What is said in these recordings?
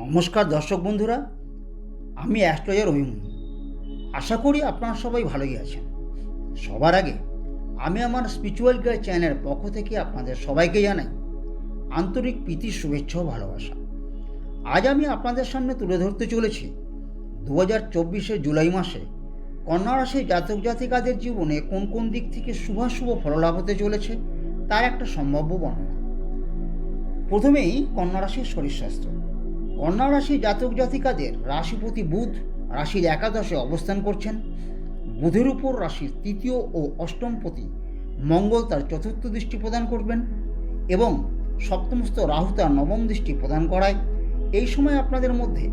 নমস্কার দর্শক বন্ধুরা, আমি অ্যাস্ট্রোলজার অভিমন্যু। আশা করি আপনারা সবাই ভালোই আছেন। সবার আগে আমি আমার স্পিরিচুয়াল গাইড চ্যানেলের পক্ষ থেকে আপনাদের সবাইকে জানাই আন্তরিক প্রীতি, শুভেচ্ছা ও ভালোবাসা। আজ আমি আপনাদের সামনে তুলে ধরতে চলেছি 2024 জুলাই মাসে কন্যা রাশির জাতক জাতিকাদের জীবনে কোন কোন দিক থেকে শুভাশুভ ফললাভ হতে চলেছে তার একটা সম্ভাব্য বর্ণনা। প্রথমেই কন্যা রাশির শরীর স্বাস্থ্য। কন্যা রাশি জাতক জাতিকাদের রাশিপতি বুধ রাশির একাদশে অবস্থান করছেন। বুধের উপর রাশির তৃতীয় ও অষ্টমপতি মঙ্গল তার চতুর্থ দৃষ্টি প্রদান করবেন এবং সপ্তমস্থ রাহু তার নবম দৃষ্টি প্রদান করায় এই সময় আপনাদের মধ্যে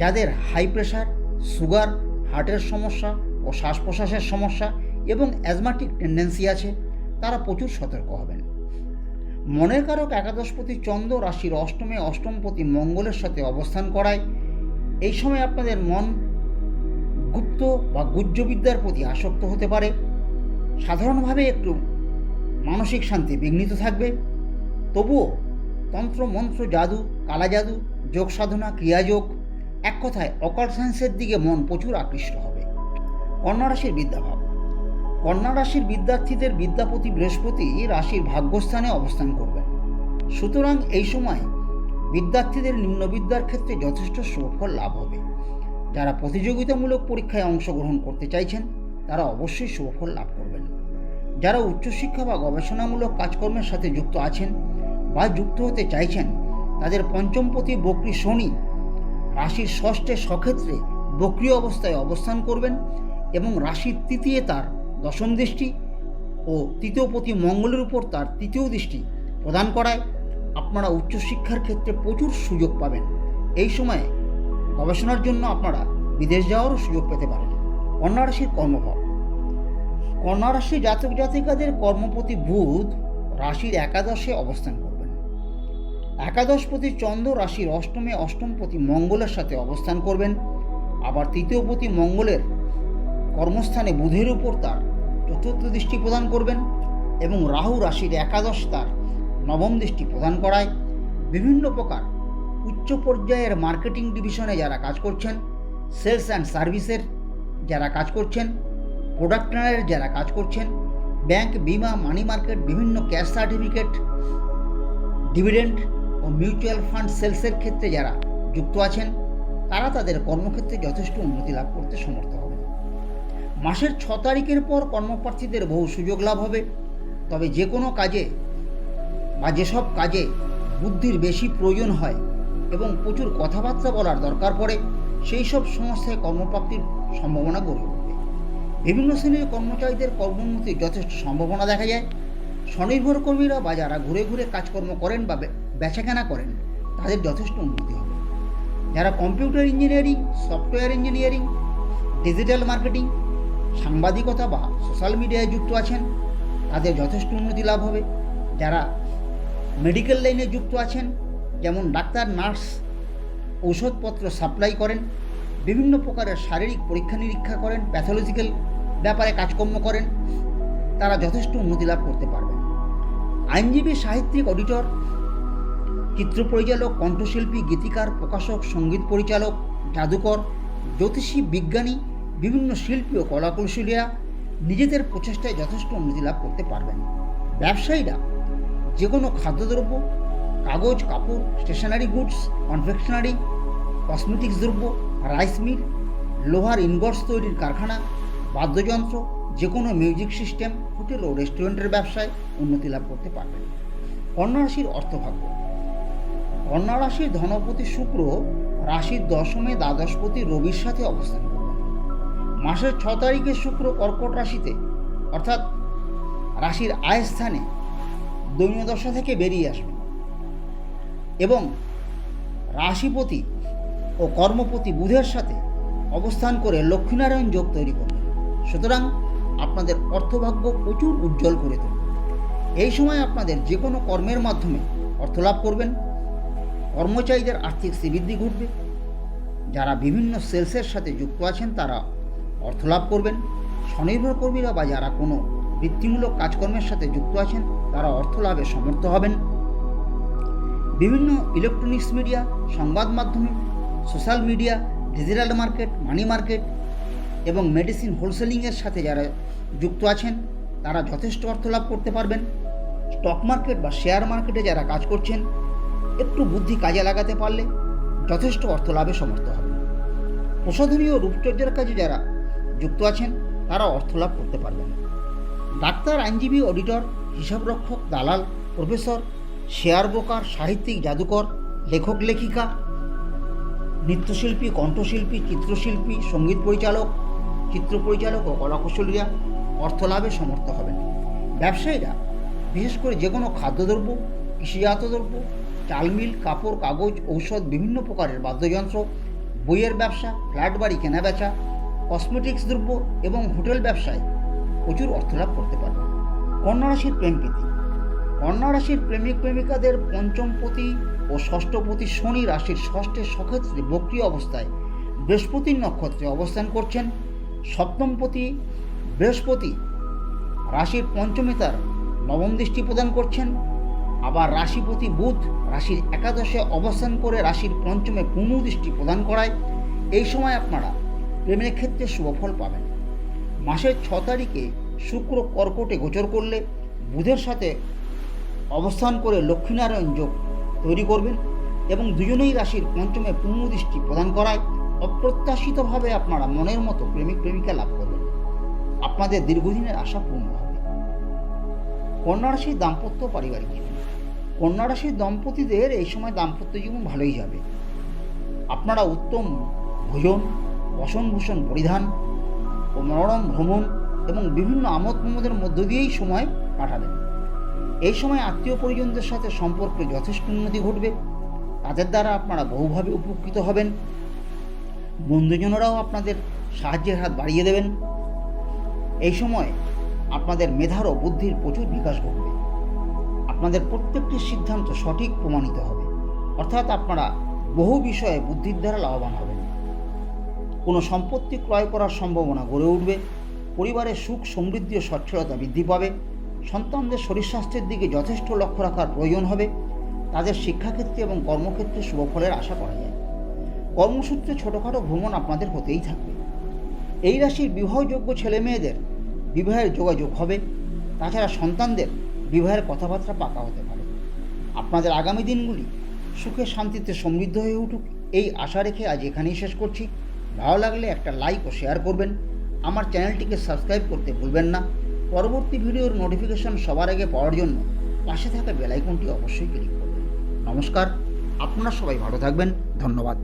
যাদের হাই প্রেশার, সুগার, হার্টের সমস্যা ও শ্বাস প্রশ্বাসের সমস্যা এবং অ্যাজমাটিক টেন্ডেন্সি আছে তারা প্রচুর সতর্ক হবেন। মনের কারক একাদশপতি চন্দ্র রাশির অষ্টমে অষ্টমপতি মঙ্গলের সাথে অবস্থান করায় এই সময় আপনাদের মন গুপ্ত বা গুহ্যবিদ্যার প্রতি আসক্ত হতে পারে। সাধারণভাবে একটু মানসিক শান্তি বিঘ্নিত থাকবে। তবুও তন্ত্র, মন্ত্র, জাদু, কালা জাদু, যোগ সাধনা, ক্রিয়াযোগ, এক কথায় অকাল্ট সায়েন্সের দিকে মন প্রচুর আকৃষ্ট হবে। কন্যা রাশির বিদ্যাভাব। কন্যা রাশির বিদ্যার্থীদের বিদ্যাপতি বৃহস্পতি রাশির ভাগ্যস্থানে অবস্থান করবেন। সুতরাং এই সময় বিদ্যার্থীদের নিম্নবিদ্যার ক্ষেত্রে যথেষ্ট সুফল লাভ হবে। যারা প্রতিযোগিতামূলক পরীক্ষায় অংশগ্রহণ করতে চাইছেন তারা অবশ্যই সুফল লাভ করবেন। যারা উচ্চশিক্ষা বা গবেষণামূলক কাজকর্মের সাথে যুক্ত আছেন বা যুক্ত হতে চাইছেন তাদের পঞ্চমপতি বক্রী শনি রাশির ষষ্ঠে স্বক্ষেত্রে বক্রী অবস্থায় অবস্থান করবেন এবং রাশির তৃতীয় তার দশম দৃষ্টি ও তৃতীয়পতি মঙ্গলের উপর তার তৃতীয় দৃষ্টি প্রদান করায় আপনারা উচ্চশিক্ষার ক্ষেত্রে প্রচুর সুযোগ পাবেন। এই সময়ে গবেষণার জন্য আপনারা বিদেশ যাওয়ারও সুযোগ পেতে পারেন। কন্যা রাশির কর্মভাব। কন্যা রাশির জাতক জাতিকাদের কর্মপতি বুধ রাশির একাদশে অবস্থান করবেন। একাদশপতি চন্দ্র রাশির অষ্টমে অষ্টমপতি মঙ্গলের সাথে অবস্থান করবেন। আবার তৃতীয়পতি মঙ্গলের কর্মস্থানে বুধের উপর তার চতুর্থ দৃষ্টি প্রদান করবেন এবং রাহু রাশির একাদশ তার নবম দৃষ্টি প্রদান করায় বিভিন্ন প্রকার উচ্চ পর্যায়ের মার্কেটিং ডিভিশনে যারা কাজ করছেন, সেলস অ্যান্ড সার্ভিসের যারা কাজ করছেন, প্রোডাক্টনারের যারা কাজ করছেন, ব্যাংক, বিমা, মানি মার্কেট, বিভিন্ন ক্যাশ সার্টিফিকেট, ডিভিডেন্ড ও মিউচুয়াল ফান্ড সেলসের ক্ষেত্রে যারা যুক্ত আছেন তারা তাদের কর্মক্ষেত্রে যথেষ্ট উন্নতি লাভ করতে সমর্থ হবেন। মাসের 6 তারিখের পর কর্মপ্রার্থীদের বহু সুযোগ লাভ হবে। তবে যে কোনো কাজে বা যেসব কাজে বুদ্ধির বেশি প্রয়োজন হয় এবং প্রচুর কথাবার্তা বলার দরকার পড়ে সেই সব সংস্থায় কর্মপ্রাপ্তির সম্ভাবনা গড়ে উঠবে। বিভিন্ন শ্রেণীর কর্মচারীদের কর্মোন্নতির যথেষ্ট সম্ভাবনা দেখা যায়। স্বনির্ভর কর্মীরা বা যারা ঘুরে ঘুরে কাজকর্ম করেন বা বেচাকেনা করেন তাদের যথেষ্ট উন্নতি হবে। যারা computer engineering, software engineering, digital marketing, সাংবাদিকতা বা সোশ্যাল মিডিয়ায় যুক্ত আছেন তাদের যথেষ্ট উন্নতি লাভ হবে। যারা মেডিকেল লাইনে যুক্ত আছেন যেমন ডাক্তার, নার্স, ঔষধপত্র সাপ্লাই করেন, বিভিন্ন প্রকারের শারীরিক পরীক্ষা নিরীক্ষা করেন, প্যাথোলজিক্যাল ব্যাপারে কাজকর্ম করেন, তারা যথেষ্ট উন্নতি লাভ করতে পারবেন। আইনজীবী, সাহিত্যিক, অডিটর, চিত্র পরিচালক, কণ্ঠশিল্পী, গীতিকার, প্রকাশক, সঙ্গীত পরিচালক, জাদুকর, জ্যোতিষী, বিজ্ঞানী, বিভিন্ন শিল্পী ও কলাকুশলীরা নিজেদের প্রচেষ্টায় যথেষ্ট উন্নতি লাভ করতে পারবেন। ব্যবসায়ীরা যে কোনো খাদ্যদ্রব্য, কাগজ, কাপড়, স্টেশনারি গুডস, কনফেকশনারি, কসমেটিক্স দ্রব্য, রাইস মিল, লোহার ইনগটস তৈরির কারখানা, বাদ্যযন্ত্র, যে কোনো মিউজিক সিস্টেম, হোটেল ও রেস্টুরেন্টের ব্যবসায় উন্নতি লাভ করতে পারবেন। কন্যা রাশির অর্থভাগ্য। কন্যা রাশির ধনপতি শুক্র রাশির দশমে দ্বাদশপতি রবির সাথে অবস্থান করবেন। মাসের 6 তারিখে শুক্র কর্কট রাশিতে অর্থাৎ রাশির আয় স্থানে দৈন্যদশা থেকে বেরিয়ে আসবেন এবং রাশিপতি ও কর্মপতি বুধের সাথে অবস্থান করে লক্ষ্মীনারায়ণ যোগ তৈরি করবেন। সুতরাং আপনাদের অর্থভাগ্য প্রচুর উজ্জ্বল করে তুলবে। এই সময় আপনাদের যে কোনো কর্মের মাধ্যমে অর্থলাভ করবেন। কর্মচারীদের আর্থিক শ্রীবৃদ্ধি ঘটবে। যারা বিভিন্ন সেলসের সাথে যুক্ত আছেন তারা অর্থলাভ করবেন। স্বনির্ভর কর্মীরা বা যারা কোনো বৃত্তিমূলক কাজকর্মের সাথে যুক্ত আছেন তারা অর্থ লাভে সমর্থ হবেন। বিভিন্ন ইলেকট্রনিক্স মিডিয়া, সংবাদ মাধ্যমে social media, digital market, money market এবং মেডিসিন হোলসেলিংয়ের সাথে যারা যুক্ত আছেন তারা যথেষ্ট অর্থ লাভ করতে পারবেন। স্টক মার্কেট বা শেয়ার মার্কেটে যারা কাজ করছেন একটু বুদ্ধি কাজে লাগাতে পারলে যথেষ্ট অর্থ লাভে সমর্থ হবেন। প্রসাধনী ও রূপচর্যার কাজে যারা যুক্ত আছেন তারা অর্থ লাভ করতে পারবেন। ডাক্তার, আইনজীবী, অডিটর, হিসাবরক্ষক, দালাল, প্রফেসর, শেয়ার ব্রোকার, সাহিত্যিক, জাদুকর, লেখক লেখিকা, নৃত্যশিল্পী, কণ্ঠশিল্পী, চিত্রশিল্পী, সঙ্গীত পরিচালক, চিত্র পরিচালক ও কলাকুশলীরা অর্থ লাভে সমর্থ হবেন। ব্যবসায়ীরা বিশেষ করে যে কোনো খাদ্যদ্রব্য, কৃষিজাত দ্রব্য, চাল মিল, কাপড়, কাগজ, ঔষধ, বিভিন্ন প্রকারের বাদ্যযন্ত্র, বইয়ের ব্যবসা, ফ্ল্যাট বাড়ি কেনাবেচা, কসমেটিক্স দ্রব্য এবং হোটেল ব্যবসায় প্রচুর অর্থ লাভ করতে পারবেন। কন্যা রাশির প্রেমপ্রীতি। কন্যা রাশির প্রেমিক প্রেমিকাদের পঞ্চমপতি ও ষষ্ঠপতি শনি রাশির ষষ্ঠের সক্ষেত্রে বক্রিয় অবস্থায় বৃহস্পতির নক্ষত্রে অবস্থান করছেন। সপ্তমপতি বৃহস্পতি রাশির পঞ্চমে তার নবম দৃষ্টি প্রদান করছেন। আবার রাশিপতি বুধ রাশির একাদশে অবস্থান করে রাশির পঞ্চমে পূর্ণ দৃষ্টি প্রদান করায় এই সময় আপনারা প্রেমের ক্ষেত্রে শুভফল পাবেন। মাসের 6 তারিখে শুক্র কর্কটে গোচর করলে বুধের সাথে অবস্থান করে লক্ষ্মীনারায়ণ যোগ তৈরি করবেন এবং দুজনেই রাশির পঞ্চমে পূর্ণ দৃষ্টি প্রদান করায় অপ্রত্যাশিতভাবে আপনারা মনের মতো প্রেমিক প্রেমিকা লাভ করবেন। আপনাদের দীর্ঘদিনের আশা পূর্ণ হবে। কন্যা রাশির দাম্পত্য পারিবারিক জীবন। কন্যা রাশির দম্পতিদের এই সময় দাম্পত্য জীবন ভালোই যাবে। আপনারা উত্তম ভোজন, বসনভূষণ পরিধান ও মনোরম ভ্রমণ এবং বিভিন্ন আমোদ প্রমোদের মধ্য দিয়েই সময় কাটাবেন। এই সময় আত্মীয় পরিজনদের সাথে সম্পর্কে যথেষ্ট উন্নতি ঘটবে। তাদের দ্বারা আপনারা বহুভাবে উপকৃত হবেন। বন্ধুজনেরাও আপনাদের সাহায্যের হাত বাড়িয়ে দেবেন। এই সময় আপনাদের মেধার ও বুদ্ধির প্রচুর বিকাশ ঘটবে। আপনাদের প্রত্যেকটি সিদ্ধান্ত সঠিক প্রমাণিত হবে, অর্থাৎ আপনারা বহু বিষয়ে বুদ্ধির দ্বারা লাভবান হবেন। কোনো সম্পত্তি ক্রয় করার সম্ভাবনা গড়ে উঠবে। পরিবারের সুখ, সমৃদ্ধি ও সচ্ছলতা বৃদ্ধি পাবে। সন্তানদের শরীর স্বাস্থ্যের দিকে যথেষ্ট লক্ষ্য রাখার প্রয়োজন হবে। তাদের শিক্ষাক্ষেত্রে এবং কর্মক্ষেত্রে শুভফলের আশা করা যায়। কর্মসূত্রে ছোটোখাটো ভ্রমণ আপনাদের হতেই থাকবে। এই রাশির বিবাহযোগ্য ছেলে মেয়েদের বিবাহের যোগাযোগ হবে। তাছাড়া সন্তানদের বিবাহের কথাবার্তা পাকা হতে পারে। আপনাদের আগামী দিনগুলি সুখে শান্তিতে সমৃদ্ধ হয়ে উঠুক এই আশা রেখে আজ এখানেই শেষ করছি। ভালো লাগলে একটা লাইক ও শেয়ার করবেন। আমার চ্যানেলটিকে সাবস্ক্রাইব করতে ভুলবেন না। পরবর্তী ভিডিওর নোটিফিকেশন সবার আগে পাওয়ার জন্য পাশে থাকা বেল আইকনটি অবশ্যই ক্লিক করবেন। নমস্কার, আপনারা সবাই ভালো থাকবেন। ধন্যবাদ।